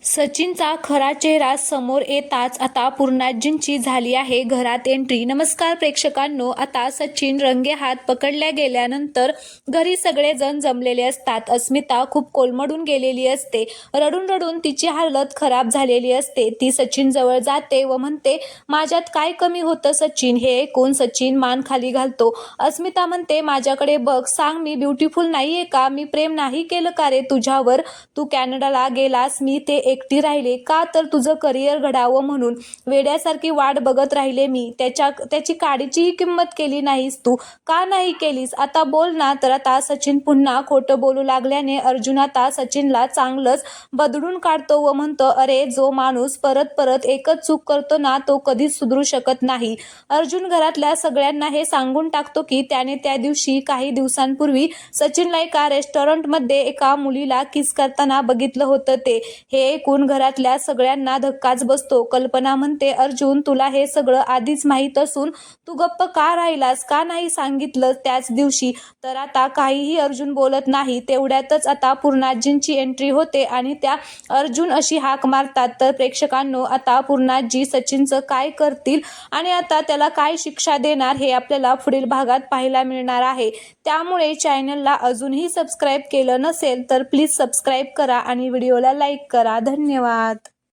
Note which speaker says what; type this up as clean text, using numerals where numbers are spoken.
Speaker 1: सचिनचा खरा चेहरा समोर येताच आता पूर्णाजींची झाली आहे घरात एंट्री। नमस्कार प्रेक्षकांनो, आता सचिन रंगेहात पकडल्या गेल्यानंतर घरी सगळेजण जमलेले असतात। अस्मिता खूप कोलमडून गेलेली असते, रडून रडून तिची हालत खराब झालेली असते। ती सचिन जवळ जाते व म्हणते, माझ्यात काय कमी होतं सचिन? हे ऐकून सचिन मान खाली घालतो। अस्मिता म्हणते, माझ्याकडे बघ, सांग मी ब्युटिफुल नाहीये का? मी प्रेम नाही केलं का रे तुझ्यावर? तू कॅनडाला गेलास, मी ते एकटी राहिले का? तर तुझं करिअर घडावं म्हणून वेड्यासारखी वाट बघत राहिले मी। त्याची काडीचीही किंमत केली नाहीस तू, का नाही केलीस? आता बोल ना। तर आता सचिन पुन्हा खोटं बोलू लागल्याने अर्जुन आता सचिनला चांगलंच बदडून काढतो व म्हणतो, अरे जो माणूस परत परत एकच चूक करतो ना, तो कधीच सुधरू शकत नाही। अर्जुन घरातल्या सगळ्यांना हे सांगून टाकतो की त्याने त्या दिवशी काही दिवसांपूर्वी सचिनला एका रेस्टॉरंटमध्ये एका मुलीला किस करताना बघितलं होतं ते। हे ऐकून घरातल्या सगळ्यांना धक्काच बसतो। कल्पना म्हणते, अर्जुन तुला हे सगळं आधीच माहीत असून तू गप्प का राहिलास? का नाही सांगितलं त्याच दिवशी? तर आता काहीही अर्जुन बोलत नाही। तेवढ्यातच आता पूर्णाजींची एंट्री होते आणि त्या अर्जुन अशी हाक मारतात। तर प्रेक्षकांनो, आता पूर्णाजी सचिनचं काय करतील आणि आता त्याला काय शिक्षा देणार हे आपल्याला पुढील भागात पाहायला मिळणार आहे। त्यामुळे चॅनलला अजूनही सबस्क्राईब केलं नसेल तर प्लीज सबस्क्राईब करा आणि व्हिडिओला लाईक करा। धन्यवाद।